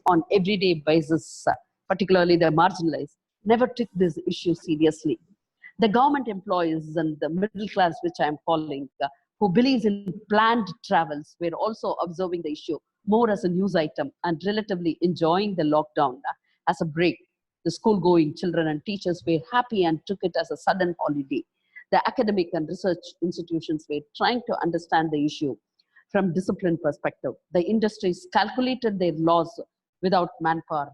on everyday basis, particularly the marginalized, never took this issue seriously. The government employees and the middle class, which I am calling, who believes in planned travels, were also observing the issue more as a news item and relatively enjoying the lockdown as a break. The school-going children and teachers were happy and took it as a sudden holiday. The academic and research institutions were trying to understand the issue from discipline perspective. The industries calculated their loss without manpower.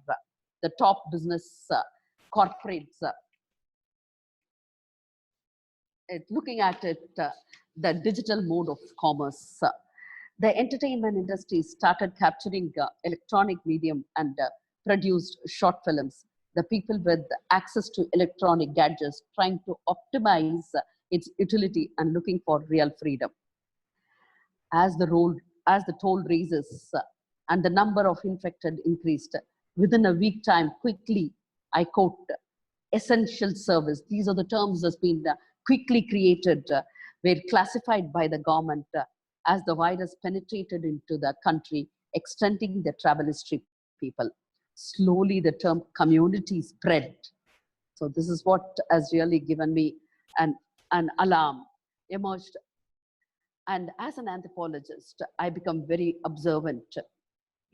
The top business corporates, looking at it, the digital mode of commerce. The entertainment industry started capturing electronic medium and produced short films. The people with access to electronic gadgets trying to optimize its utility and looking for real freedom. As the toll raises and the number of infected increased, within a week time, quickly, I quote, essential service. These are the terms that's been quickly created, were classified by the government as the virus penetrated into the country, extending the travel history people. Slowly, the term community spread. So this is what has really given me an alarm emerged. And as an anthropologist, I become very observant.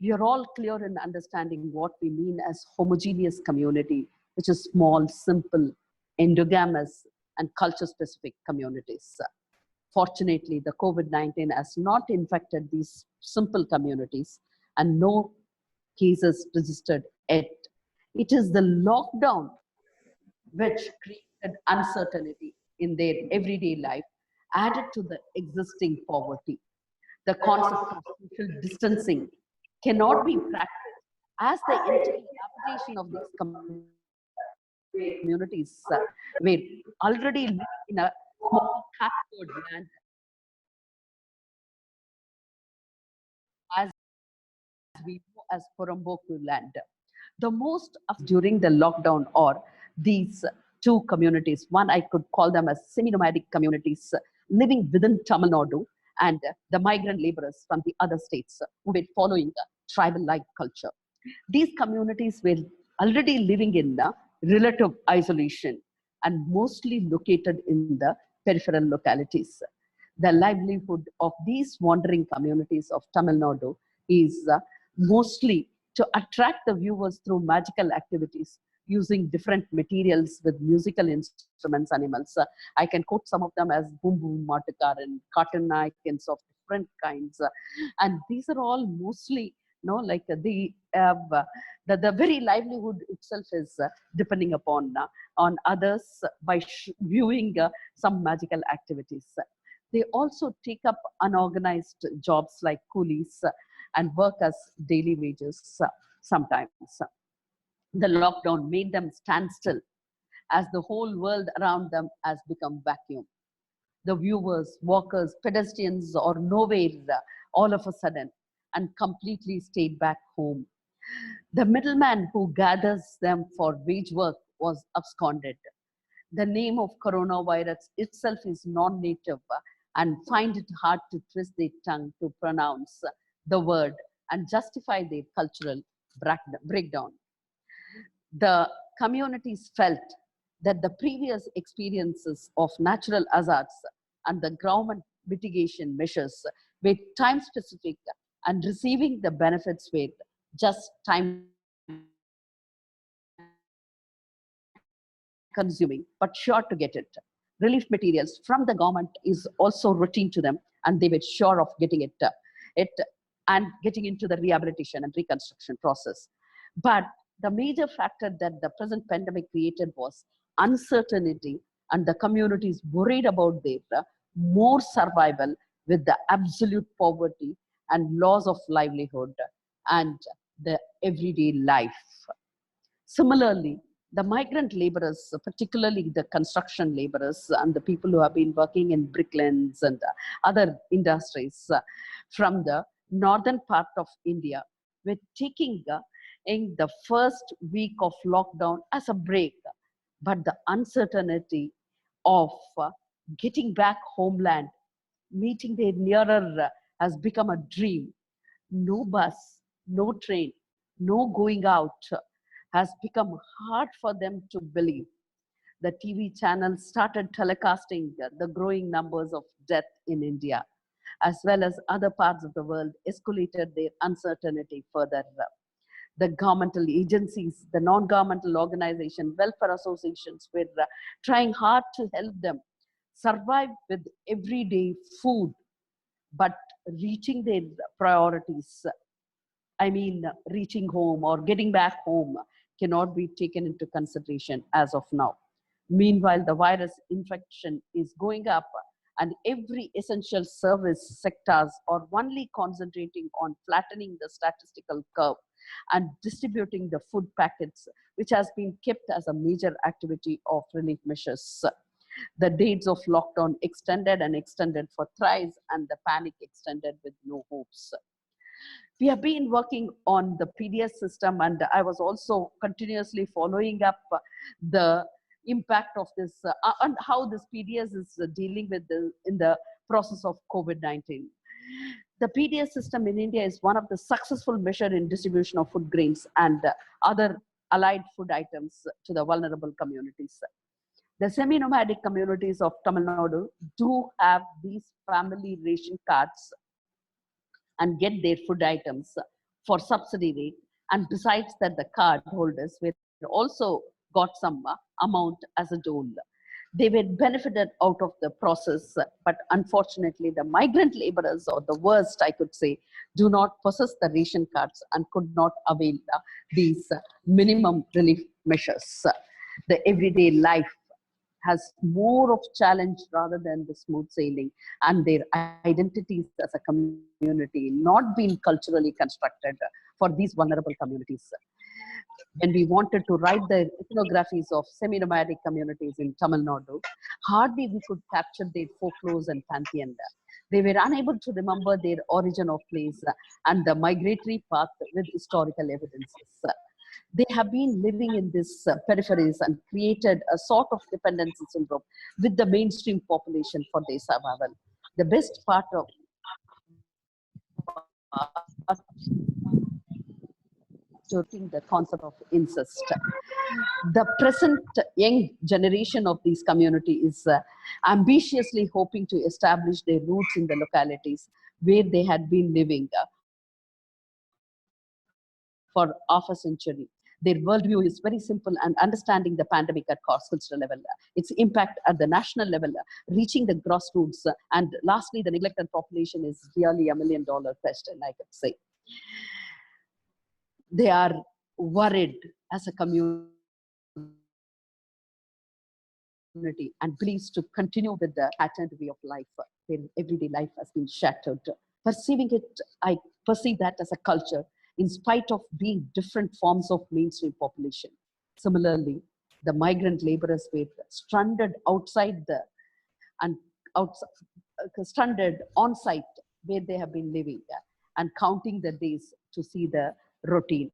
We are all clear in understanding what we mean as homogeneous community, which is small, simple, endogamous, and culture-specific communities. Fortunately, the COVID-19 has not infected these simple communities and no cases registered yet. It is the lockdown which created uncertainty in their everyday life, added to the existing poverty. The concept of social distancing cannot be practiced as the entire habitation of these communities were already living in a small captured land as we know as Poromboku land. The most of during the lockdown are these two communities. One, I could call them as semi-nomadic communities living within Tamil Nadu, and the migrant laborers from the other states who were following the tribal-like culture. These communities were already living in the relative isolation and mostly located in the peripheral localities. The livelihood of these wandering communities of Tamil Nadu is mostly to attract the viewers through magical activities using different materials with musical instruments, animals. I can quote some of them as boom boom, matakar, and cotton icons of different kinds. And these are all mostly, like the very livelihood itself is depending upon on others by viewing some magical activities. They also take up unorganized jobs like coolies and work as daily wages sometimes. The lockdown made them stand still as the whole world around them has become vacuum. The viewers, walkers, pedestrians are nowhere all of a sudden and completely stayed back home. The middleman who gathers them for wage work was absconded. The name of coronavirus itself is non-native and find it hard to twist their tongue to pronounce the word and justify their cultural breakdown. The communities felt that the previous experiences of natural hazards and the government mitigation measures were time specific and receiving the benefits were just time consuming, but sure to get it. Relief materials from the government is also routine to them, and they were sure of getting it and getting into the rehabilitation and reconstruction process. But the major factor that the present pandemic created was uncertainty, and the communities worried about their more survival with the absolute poverty and loss of livelihood and the everyday life. Similarly, the migrant laborers, particularly the construction laborers and the people who have been working in bricklands and other industries from the northern part of India, were taking in the first week of lockdown as a break. But the uncertainty of getting back homeland, meeting their nearer has become a dream. No bus, no train, no going out has become hard for them to believe. The TV channels started telecasting the growing numbers of death in India, as well as other parts of the world, escalated their uncertainty further. The governmental agencies, the non-governmental organizations, welfare associations were trying hard to help them survive with everyday food, but reaching their priorities, I mean, reaching home or getting back home cannot be taken into consideration as of now. Meanwhile, the virus infection is going up, and every essential service sectors are only concentrating on flattening the statistical curve and distributing the food packets, which has been kept as a major activity of relief measures. The dates of lockdown extended and extended for thrice, and the panic extended with no hopes. We have been working on the PDS system, and I was also continuously following up the impact of this and how this PDS is dealing with in the process of COVID-19. The PDS system in India is one of the successful measures in distribution of food grains and other allied food items to the vulnerable communities. The semi-nomadic communities of Tamil Nadu do have these family ration cards and get their food items for subsidy rate. And besides that, the card holders were also got some amount as a dole. They were benefited out of the process, but unfortunately, the migrant laborers, or the worst, I could say, do not possess the ration cards and could not avail these minimum relief measures. The everyday life has more of challenge rather than the smooth sailing, and their identities as a community not being culturally constructed for these vulnerable communities. When we wanted to write the ethnographies of semi-nomadic communities in Tamil Nadu, hardly we could capture their folklores and pantheon. They were unable to remember their origin of place and the migratory path with historical evidences. They have been living in this peripheries and created a sort of dependency syndrome with the mainstream population for their survival. The best part of the concept of incest. The present young generation of these communities is ambitiously hoping to establish their roots in the localities where they had been living for half a century. Their worldview is very simple, and understanding the pandemic at cross-cultural level, its impact at the national level, reaching the grassroots, and lastly, the neglected population is really $1 million question, I could say. They are worried as a community and believes to continue with the patterned way of life. Their everyday life has been shattered. Perceiving it, I perceive that as a culture, in spite of being different forms of mainstream population. Similarly, the migrant laborers were stranded outside the and outside, stranded on site where they have been living and counting the days to see the routine.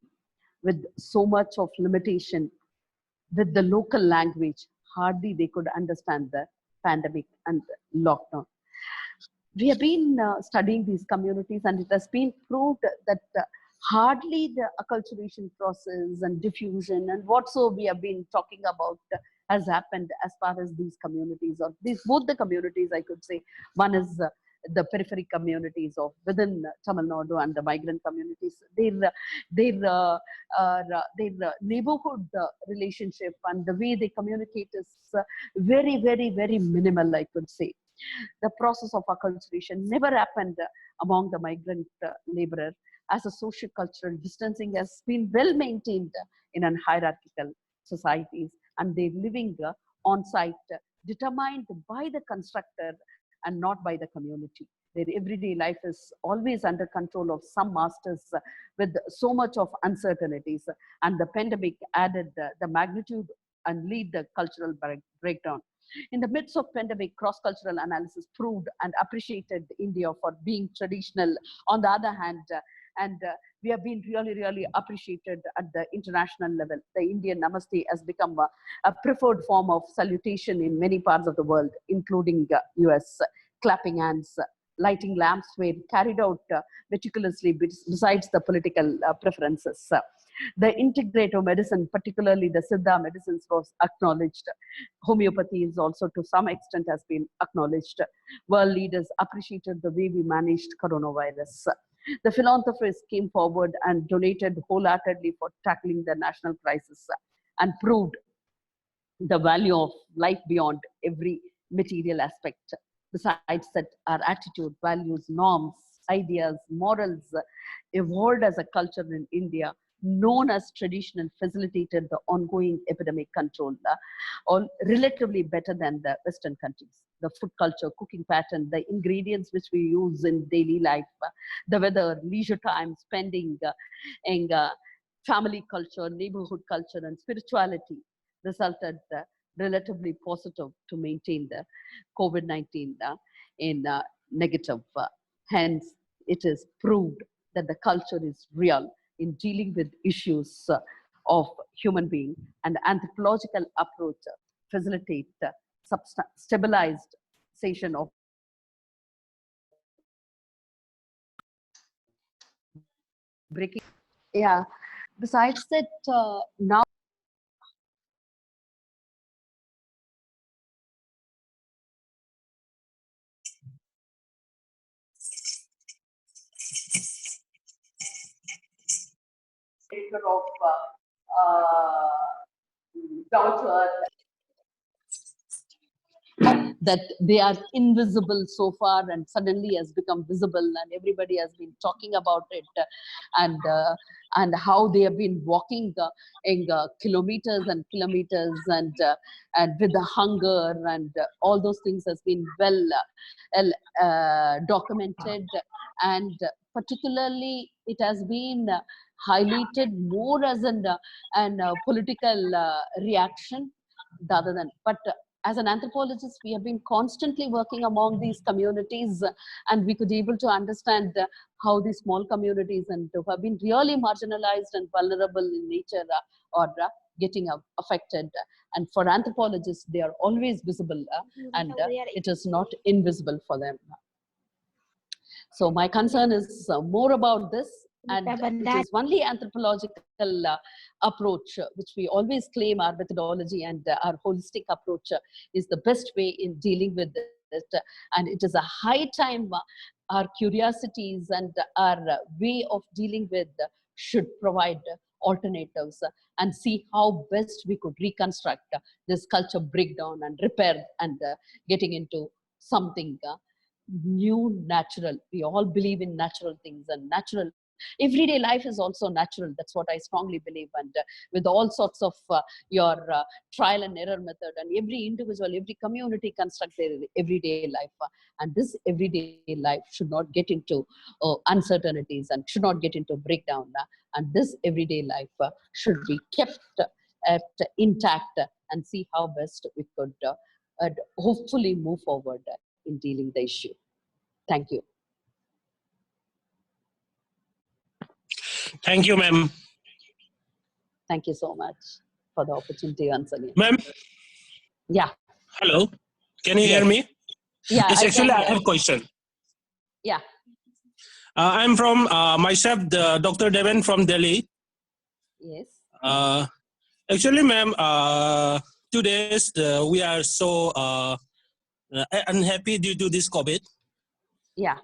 With so much of limitation with the local language, hardly they could understand the pandemic and lockdown. We have been studying these communities, and it has been proved that hardly the acculturation process and diffusion and whatso we have been talking about has happened as far as these communities, or these both the communities, I could say. One is the periphery communities of within Tamil Nadu and the migrant communities. Their neighborhood relationship and the way they communicate is very, very, very minimal, I could say. The process of acculturation never happened among the migrant laborer, as a socio-cultural distancing has been well maintained in an hierarchical societies, and their living on site determined by the constructor and not by the community. Their everyday life is always under control of some masters with so much of uncertainties, and the pandemic added the magnitude and lead the cultural breakdown. In the midst of pandemic, cross-cultural analysis proved and appreciated India for being traditional. On the other hand, we have been really, really appreciated at the international level. The Indian Namaste has become a preferred form of salutation in many parts of the world, including US. Clapping hands, lighting lamps were carried out meticulously besides the political preferences. The integrative medicine, particularly the Siddha medicines, was acknowledged. Homeopathy is also to some extent has been acknowledged. World leaders appreciated the way we managed coronavirus. The philanthropists came forward and donated wholeheartedly for tackling the national crisis and proved the value of life beyond every material aspect. Besides that, our attitude, values, norms, ideas, morals evolved as a culture in India, known as tradition, and facilitated the ongoing epidemic control, all relatively better than the Western countries. The food culture, cooking pattern, the ingredients which we use in daily life, the weather, leisure time, spending, and family culture, neighborhood culture, and spirituality resulted relatively positive to maintain the COVID-19 in negative. Hence, it is proved that the culture is real in dealing with issues of human being, and anthropological approach facilitate stabilization of breaking. Yeah. Besides that, now of down to earth, that they are invisible so far and suddenly has become visible, and everybody has been talking about it, and and how they have been walking in kilometers and kilometers, and with the hunger, and all those things has been documented, and particularly it has been highlighted more as an political reaction rather than, but as an anthropologist, we have been constantly working among these communities, and we could able to understand how these small communities and who have been really marginalized and vulnerable in nature or getting affected. And for anthropologists, they are always visible, and it is not invisible for them. So my concern is more about this, and it is only anthropological approach, which we always claim our methodology and our holistic approach is the best way in dealing with it. And it is a high time our curiosities and our way of dealing with should provide alternatives and see how best we could reconstruct this culture breakdown and repair and getting into something new, natural. We all believe in natural things, and natural everyday life is also natural. That's what I strongly believe. And with all sorts of your trial and error method, and every individual, every community construct their everyday life, and this everyday life should not get into uncertainties and should not get into breakdown, and this everyday life should be kept intact, and see how best we could hopefully move forward in dealing the issue. Thank you. Thank you, ma'am. Thank you so much for the opportunity once again. Ma'am? Yeah. Hello? Can you hear me? Yeah, Yes, actually, I have a question. Yeah. I'm from myself, Dr. Devan from Delhi. Yes. Actually, ma'am, today we are so unhappy due to this COVID. Yeah.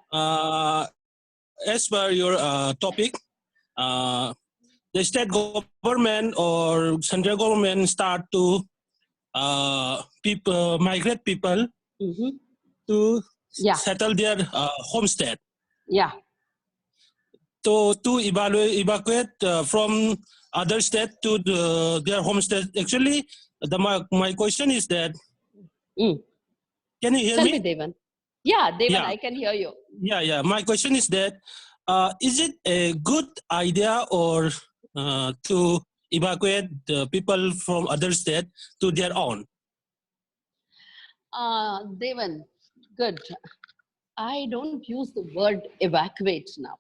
As per your topic, the state government or central government start to migrate people to settle their homestead. Yeah. To evacuate from other state to their homestead. Actually, my question is that, can you hear Tell me? me, Devan. Yeah, Devan, Yeah. I can hear you. Yeah. My question is that, is it a good idea or to evacuate the people from other state to their own? Devan, good. I don't use the word evacuate now.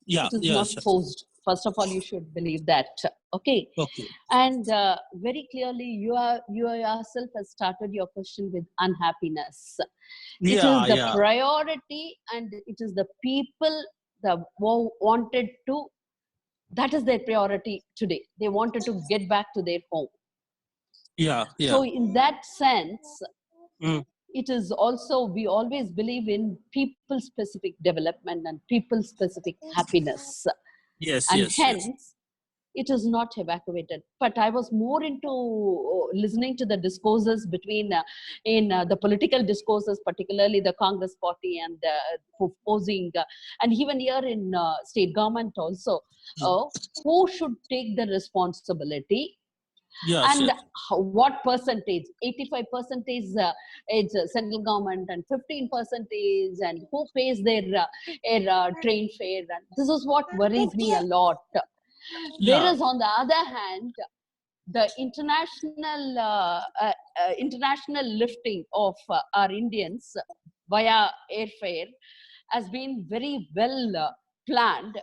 Yeah, it is yeah, not sure. forced. First of all, you should believe that. Okay. Okay. And very clearly, you yourself has started your question with unhappiness. It is the priority, and it is the people that wanted to That is their priority today. They wanted to get back to their home. Yeah, yeah. So in that sense, Mm. it is also, we always believe in people specific development and people specific happiness. Yes, And yes, yes. hence, it is not evacuated. But I was more into listening to the discourses between, the political discourses, particularly the Congress party and opposing, and even here in state government also, uh, who should take the responsibility Yes, and yes. what percentage. 85 percentage is central government and 15 percentage, and who pays their train fare. And this is what worries me a lot. Yeah. Whereas on the other hand, the international lifting of our Indians via airfare has been very well planned,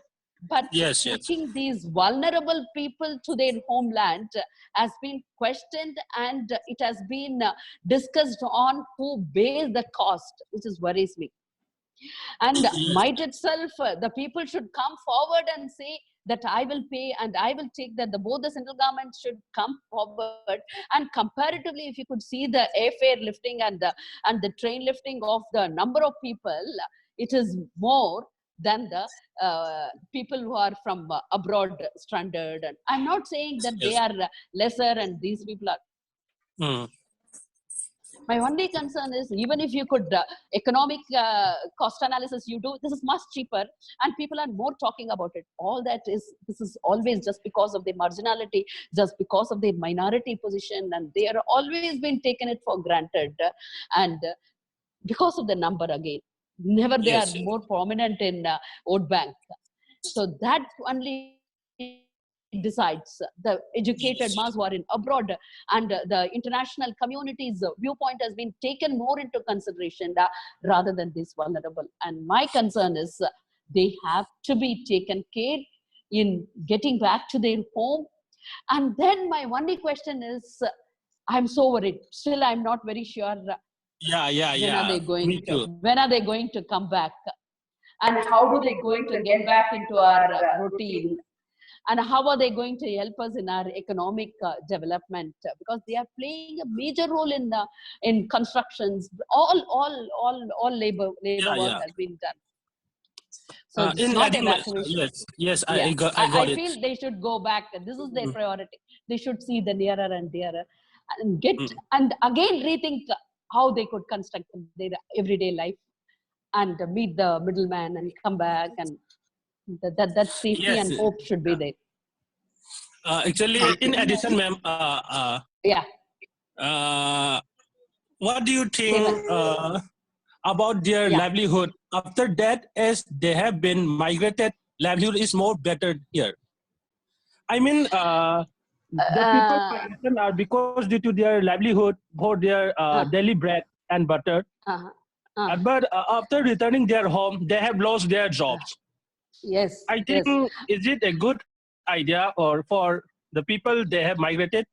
but Yes, yes. taking these vulnerable people to their homeland has been questioned, and it has been discussed on who bears the cost, which is worries me. And Yes. might itself, the people should come forward and say that I will pay and I will take that. The both the central government should come forward, and comparatively, if you could see the airfare lifting and the train lifting of the number of people, it is more than the people who are from abroad stranded. And I'm not saying that they Yes. are lesser and these people are. Mm. My only concern is, even if you could economic cost analysis you do, this is much cheaper and people are more talking about it. All that is, this is always just because of their marginality, just because of their minority position, and they are always been taken it for granted. And because of the number again, never they are Yes, yes. more prominent in vote bank. So that only decides the educated mass who are in Yes, abroad, and the international community's viewpoint has been taken more into consideration rather than this vulnerable. And my concern is they have to be taken care in getting back to their home. And then my only question is, I'm so worried. Still, I'm not very sure yeah, yeah, yeah. Me too. when are they going to come back, and how do they going to get back into our routine, and how are they going to help us in our economic development, because they are playing a major role in constructions. All labor Yeah, work yeah. has been done. So it's In not adding, evacuation. yes, yes, Yeah, I got I it. feel they should go back. This is their Mm, priority. They should see the nearer and dearer, and get, mm. and again rethink how they could construct their everyday life, and meet the middleman and come back, and that safety Yes. and hope should be there. Actually, Thank in you. addition, ma'am, Yeah, uh, what do you say think well. about their Yeah. livelihood after that? As they have been migrated, livelihood is more better here. I mean, the people Uh, migration are because due to their livelihood for their uh, daily bread and butter. uh, uh, But after returning their home, they have lost their jobs. yes, I think, yes. is it a good idea or for the people they have migrated?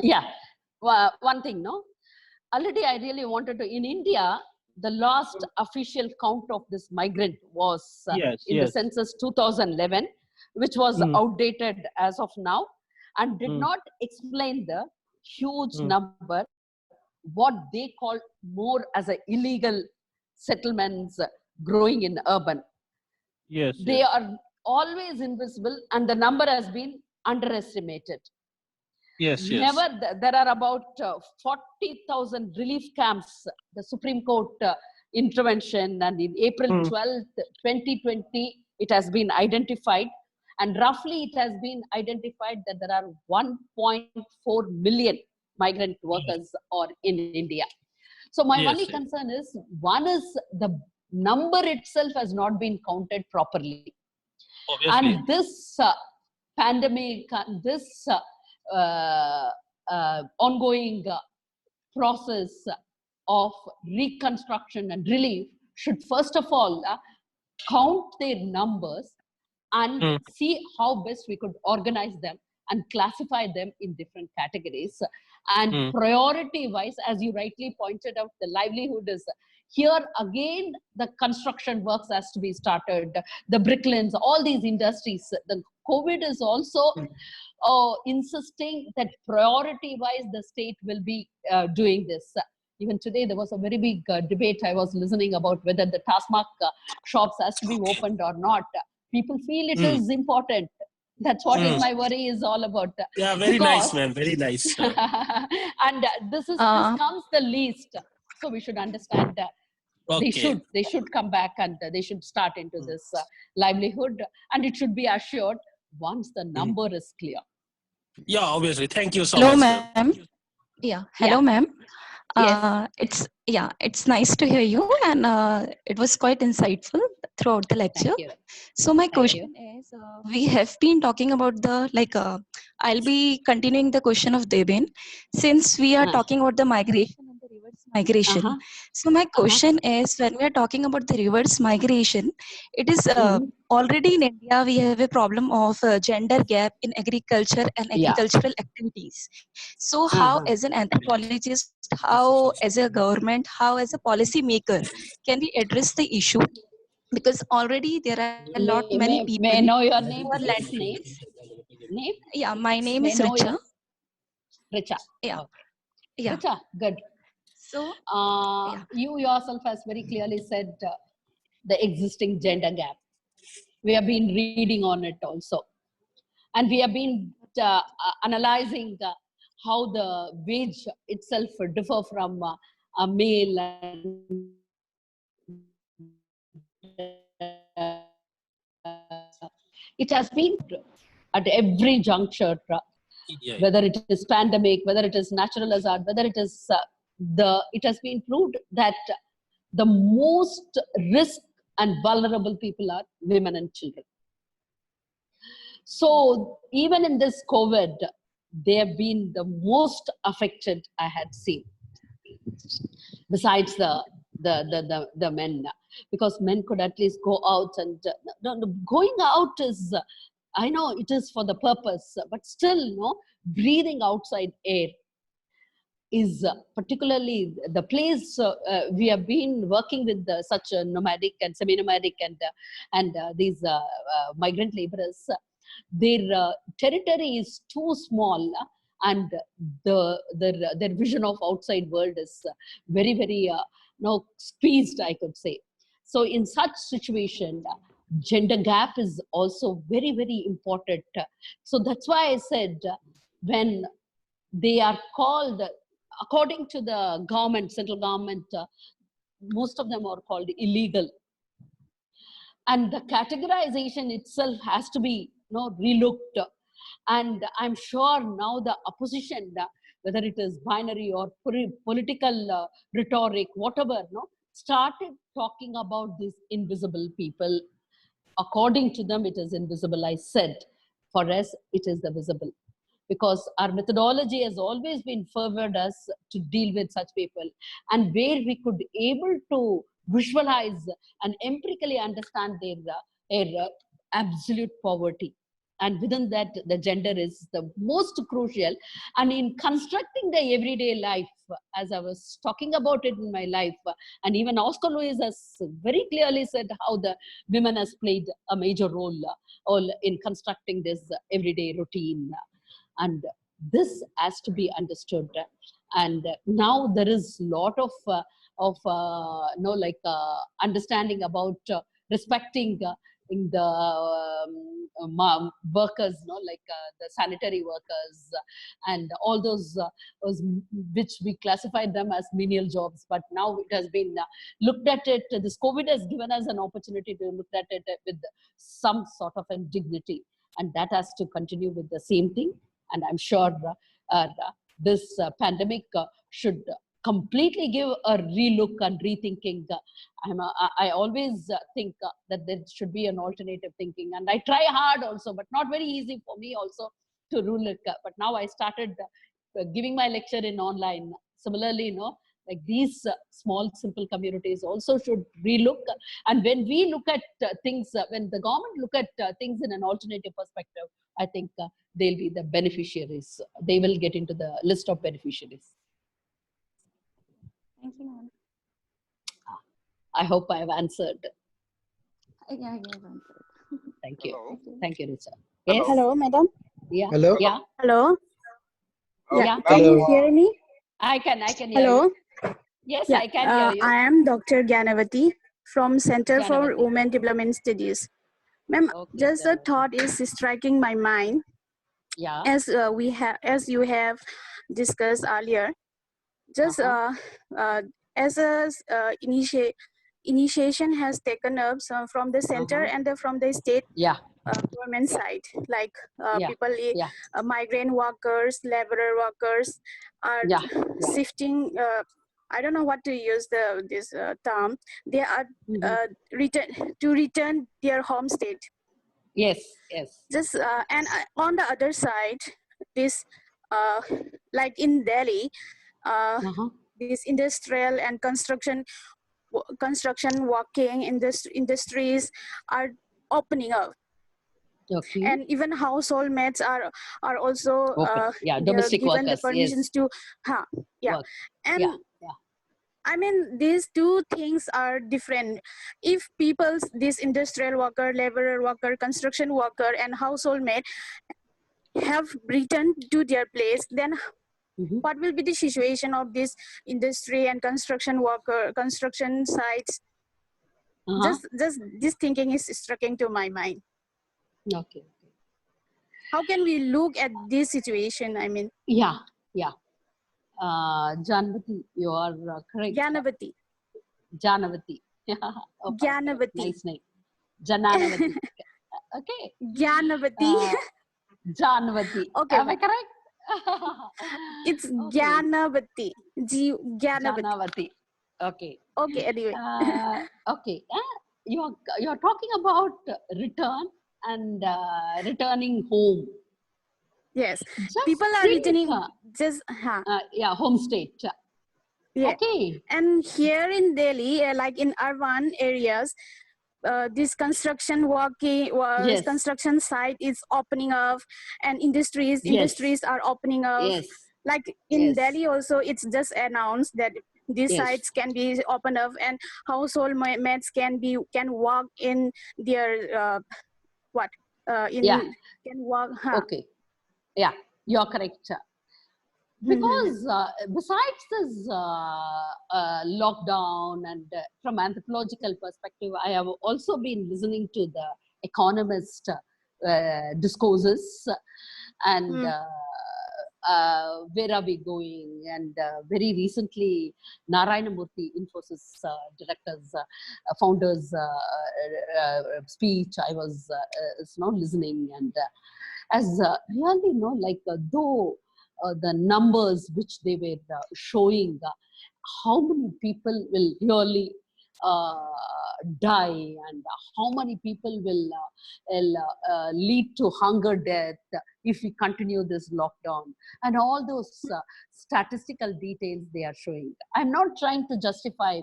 Yeah. One thing, no? Already I really wanted to, in India, the last official count of this migrant was Yes, in the yes. census 2011, which was Mm, outdated as of now, and did mm, not explain the huge mm. number, what they call more as a illegal settlements growing in urban. Yes, They yes. are always invisible, and the number has been underestimated. Yes, yes. Never, there are about 40,000 relief camps. The Supreme Court intervention, and in Mm. April 12th, 2020, it has been identified. And roughly, it has been identified that there are 1.4 million migrant Yes, workers are in India. So my only yes, yes. concern is, one is the number itself has not been counted properly. Obviously. And this pandemic, this ongoing process of reconstruction and relief should first of all count their numbers and Mm, see how best we could organize them and classify them in different categories. And mm. priority wise, as you rightly pointed out, the livelihood is Here again, the construction works has to be started, the bricklines, all these industries. The COVID is also insisting that priority wise the state will be doing this. Even today there was a very big debate I was listening about whether the Tasmak shops has to be opened or not. People feel it is important. That's what is my worry is all about. Yeah, very Because, nice, ma'am. Very nice. and this comes the least. So we should understand that Okay. they should come back and they should start into this livelihood, and it should be assured once the number is clear. Yeah, obviously. Thank you so Hello, much, ma'am. ma'am. Yeah, hello, Yeah. ma'am. Yes. It's nice to hear you, and it was quite insightful throughout the Thank lecture. you. So my Thank you. question is, we have been talking about the I'll be continuing the question of Debin, since we are talking about the migration and the reverse migration. So my question is, when we are talking about the reverse migration, it is already in India we have a problem of gender gap in agriculture and Yeah. agricultural activities. So how, as an anthropologist, how as a government, how as a policy maker, can we address the issue? Because already there are a lot many people May I know your who are name, please? landowners. Name? Yeah, my name May I is know Richa. your Richa? Yeah, Okay. yeah. Richa, good. So yeah, You yourself has very clearly said the existing gender gap. We have been reading on it also, and we have been analyzing how the wage itself differ from a male and it has been at every juncture, Yeah. whether it is pandemic, whether it is natural hazard, whether it is it has been proved that the most risk and vulnerable people are women and children. So even in this COVID, they have been the most affected I had seen, besides the men, because men could at least go out and going out is, I know it is for the purpose, but still, no, breathing outside air is particularly the place we have been working with such nomadic and semi-nomadic and these migrant laborers. Their territory is too small, and their vision of outside world is very no, squeezed, I could say. So in such situation, gender gap is also very important. So that's why I said when they are called, according to the government, central government, most of them are called illegal. And the categorization itself has to be, you know, relooked. And I'm sure now the opposition, whether it is binary or political rhetoric, whatever, no, started talking about these invisible people. According to them, it is invisible. I said, for us, it is the visible, because our methodology has always been favored us to deal with such people, and where we could able to visualize and empirically understand their absolute poverty, and within that the gender is the most crucial. And in constructing the everyday life, as I was talking about it in my life, and even Oscar Lewis has very clearly said how the women has played a major role all in constructing this everyday routine, and this has to be understood. And now there is lot understanding about respecting in the workers, the sanitary workers, and all those which we classified them as menial jobs, but now it has been looked at it. This COVID has given us an opportunity to look at it with some sort of a dignity, and that has to continue with the same thing. And I'm sure this pandemic should completely give a relook and rethinking. I always think that there should be an alternative thinking, and I try hard also, but not very easy for me also to rule it. But now I started giving my lecture in online. Similarly, like these small, simple communities also should relook. And when we look at things, when the government look at things in an alternative perspective, I think they'll be the beneficiaries. They will get into the list of beneficiaries. thank you, ma'am. I hope I have answered. Yeah, I have answered. Thank you. Hello. Thank you, Richa. Hello. Yes? Hello, madam. Yeah. Hello? Yeah. Hello. Yeah, Yeah. can you Hello. hear me? I can hear you. Hello. Yes, Yeah, I can hear you. I am Dr. Gyanavati from Center for Janavati. Women Development Studies. Ma'am, Okay, just a Janavati. thought is striking my mind Yeah. as as you have discussed earlier. Just as a initiation has taken up from the center and from the state Yeah. government side, like Yeah. people, Yeah. migrant workers, laborer workers are Yeah. Yeah. shifting. I don't know what to use this term. They are return their home state. Yes. Yes. Just and on the other side, this like in Delhi, this industrial and construction working industries are opening up, Okay. and even household mates are also Open. Yeah. they're Domestic given the workers. permissions Yes. to yeah. Work. And Yeah. Yeah. I mean, these two things are different. If this industrial worker, laborer worker, construction worker, and household mate have returned to their place, then what will be the situation of this industry and construction sites? Just this thinking is striking to my mind. Okay. How can we look at this situation? I mean, Yeah. Yeah. Janavati, you are correct. Gyanavati. Janavati. Oh, Gyanavati. nice name. Jananavati. Okay. Gyanavati. Janavati. Okay, Am I correct? it's Okay. Gyanavati. Gyanavati. Janavati. Okay. Okay, anyway. Okay. You're talking about return and returning home. Yes. Just People are think, returning just yeah, home state. yeah. Okay. And here in Delhi, like in urban areas, this construction Yes. construction site is opening up, and industries are opening up. Yes. Like in Yes. Delhi also, it's just announced that these Yes. sites can be opened up, and household mates can work in their Yeah. can work. Okay. Yeah, you're correct. Because besides this lockdown and from anthropological perspective, I have also been listening to the economist discourses and where are we going? And very recently, Narayana Murthy, Infosys directors, founders speech, I was listening, and as really like though the numbers which they were showing, how many people will really die, and how many people will lead to hunger death if we continue this lockdown, and all those statistical details they are showing. I'm not trying to justify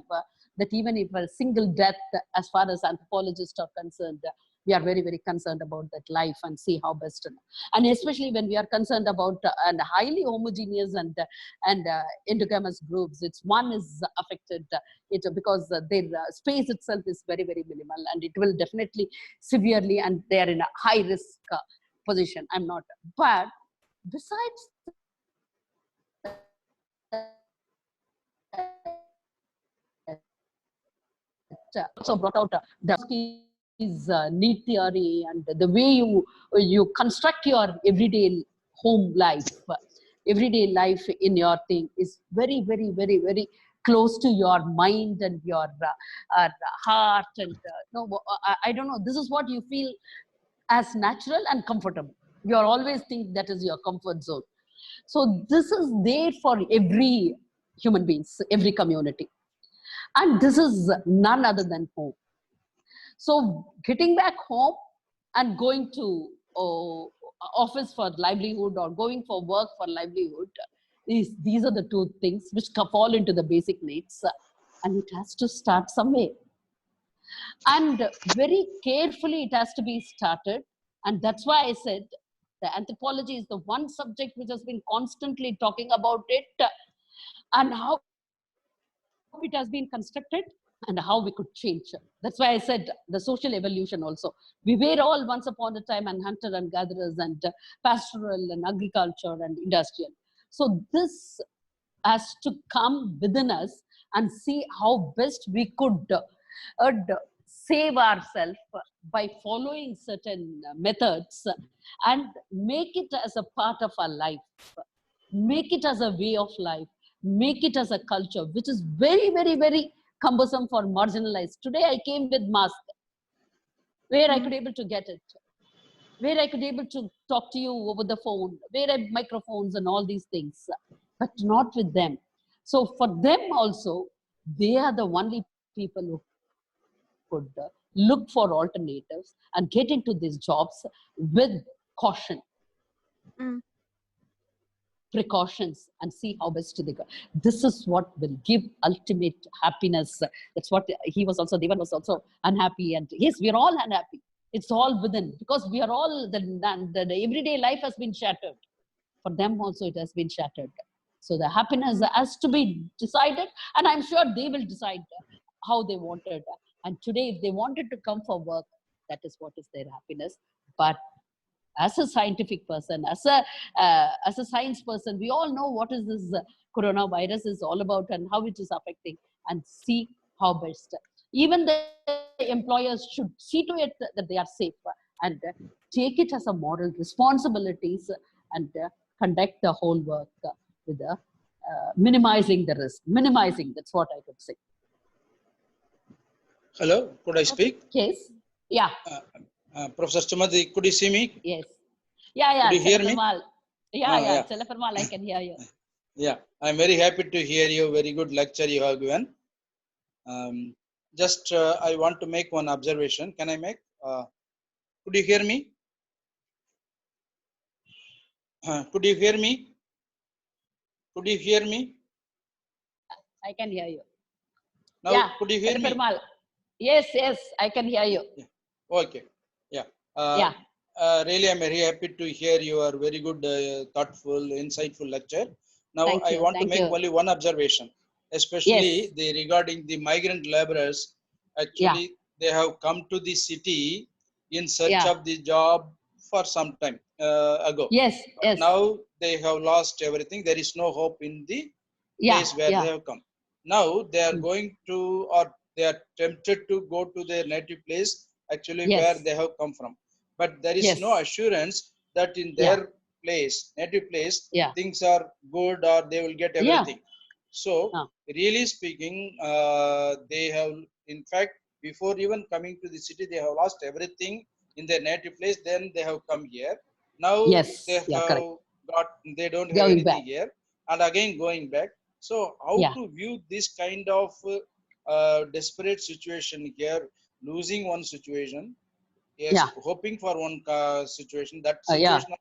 that even if a single death, as far as anthropologists are concerned, we are very, very concerned about that life and see how best. And especially when we are concerned about and highly homogeneous and endogamous groups, it's one is affected because their space itself is very, very minimal, and it will definitely severely, and they are in a high risk position. I'm not. But besides also brought out Damascus need theory, and the way you construct your everyday life in your thing is very, very, very, very close to your mind and your heart, and no, I don't know, this is what you feel as natural and comfortable. You are always think that is your comfort zone. So this is there for every human beings, every community, and this is none other than home. So getting back home and going to office for livelihood or going for work for livelihood, these are the two things which fall into the basic needs, and it has to start somewhere. And very carefully it has to be started. And that's why I said the anthropology is the one subject which has been constantly talking about it and how it has been constructed. and how we could change. That's why I said the social evolution also. We were all once upon a time and hunter and gatherers and pastoral and agriculture and industrial. So this has to come within us and see how best we could save ourselves by following certain methods and make it as a part of our life, make it as a way of life, make it as a culture, which is very, very, very cumbersome for marginalized. Today I came with mask, where I could able to get it, where I could able to talk to you over the phone, where I have microphones and all these things, but not with them. So for them also, they are the only people who could look for alternatives and get into these jobs with caution, precautions, and see how best they go. This is what will give ultimate happiness. That's what he was also, Devan was also unhappy. And yes, we're all unhappy. It's all within, because we are all, the everyday life has been shattered. For them also it has been shattered. So the happiness has to be decided, and I'm sure they will decide how they wanted. And today, if they wanted to come for work, that is what is their happiness. But as a scientific person, as a science person, we all know what is this coronavirus is all about and how it is affecting, and see how best. Even the employers should see to it that they are safe and take it as a moral responsibilities and conduct the whole work with minimizing the risk. Minimizing, that's what I could say. Hello, could I speak? Yes. Yeah. Prof.S.Sumathi, could you see me? Yes. Yeah. Could you hear me? Yeah. Chalapermal, I can hear you. Yeah, I'm very happy to hear you. Very good lecture you have given. Just I want to make one observation. Can I make? Could you hear me? Could you hear me? Could you hear me? I can hear you. Now, yeah. Could you hear me? Yes, I can hear you. Yeah. Okay. Yeah. Yeah. Really, I'm very happy to hear your very good, thoughtful, insightful lecture. Now, I want to make only one observation, especially regarding the migrant laborers. Actually, they have come to the city in search of the job for some time ago. Yes. Now they have lost everything. There is no hope in the place where they have come. Now they are going to, or they are tempted to go to their native place, actually where they have come from. But there is no assurance that in their place, native place, things are good or they will get everything. So really speaking, they have, in fact, before even coming to the city, they have lost everything in their native place. Then they have come here. Now they have got, they don't have anything here, and again going back. So how to view this kind of desperate situation here, losing one situation, hoping for one situation, that situation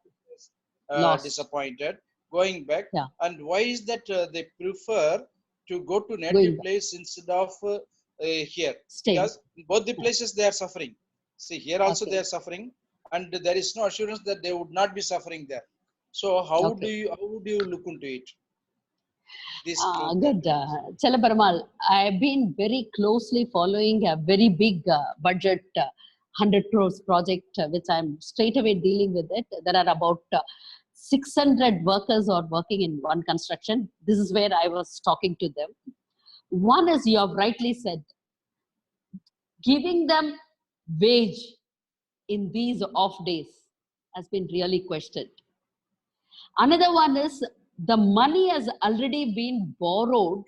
disappointed, going back, and why is that they prefer to go to native place instead of here? Because in both the places they are suffering. See, here also they are suffering, and there is no assurance that they would not be suffering there. So how do you look into it? This good. Chalapermal, I've been very closely following a very big budget 100 crores project, which I'm straight away dealing with it. There are about 600 workers are working in one construction. This is where I was talking to them. One is, you have rightly said, giving them wage in these off days has been really questioned. Another one is, the money has already been borrowed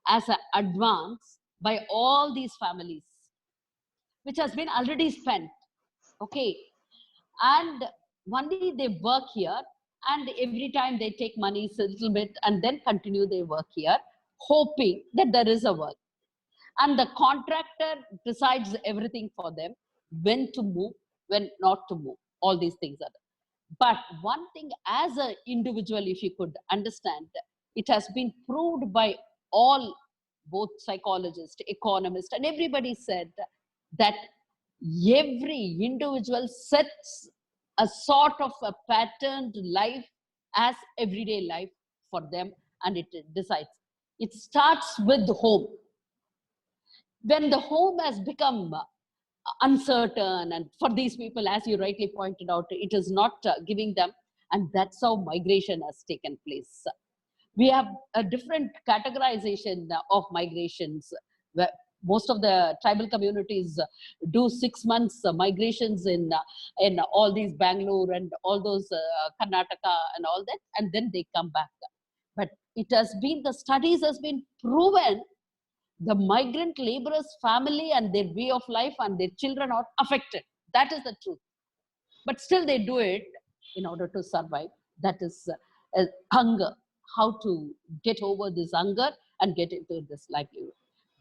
as an advance by all these families, which has been already spent. Okay. And only they work here, and every time they take money a little bit and then continue their work here, hoping that there is a work. And the contractor decides everything for them, when to move, when not to move. All these things are there. But one thing, as an individual, if you could understand, it has been proved by all, both psychologists, economists, and everybody said that every individual sets a sort of a patterned life as everyday life for them, and it decides. It starts with home. when the home has become uncertain, and for these people, as you rightly pointed out, it is not giving them, and that's how migration has taken place. We have a different categorization of migrations, where most of the tribal communities do 6 months migrations in all these Bangalore and all those Karnataka and all that, and then they come back. But it has been, the studies has been proven, the migrant laborers' family and their way of life and their children are affected. That is the truth. But still they do it in order to survive. That is hunger, how to get over this hunger and get into this livelihood.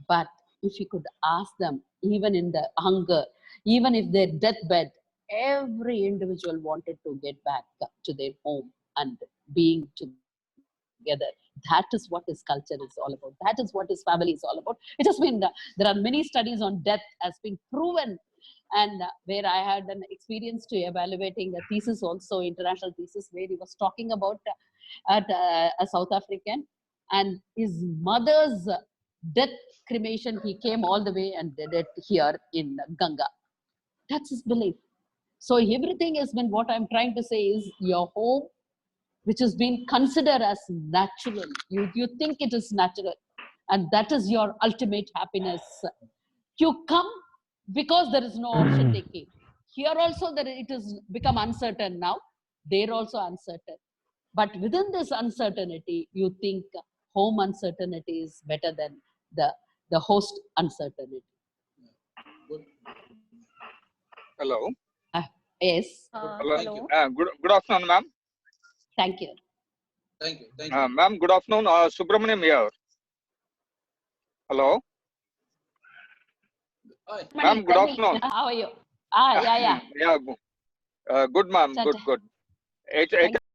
But if you could ask them, even in the hunger, even if their deathbed, every individual wanted to get back to their home and being together. That is what his culture is all about. That is what his family is all about. It has been, there are many studies on death has been proven, and where I had an experience to evaluating a thesis also, international thesis, where he was talking about a South African, and his mother's death cremation, he came all the way and did it here in Ganga. That's his belief. So everything has been, what I'm trying to say is, your home, which has been considered as natural, you think it is natural, and that is your ultimate happiness. You come because there is no option taking. Here also that it is become uncertain now. There also uncertain. But within this uncertainty, you think home uncertainty is better than the host uncertainty. Good. Hello. Yes. Hello. Good afternoon, ma'am. Thank you. Thank you. Thank you. Ma'am, good afternoon. Subramaniam here. Hello. Hi. Ma'am, good afternoon. How are you? Yeah. Yeah. Good, ma'am. Good. It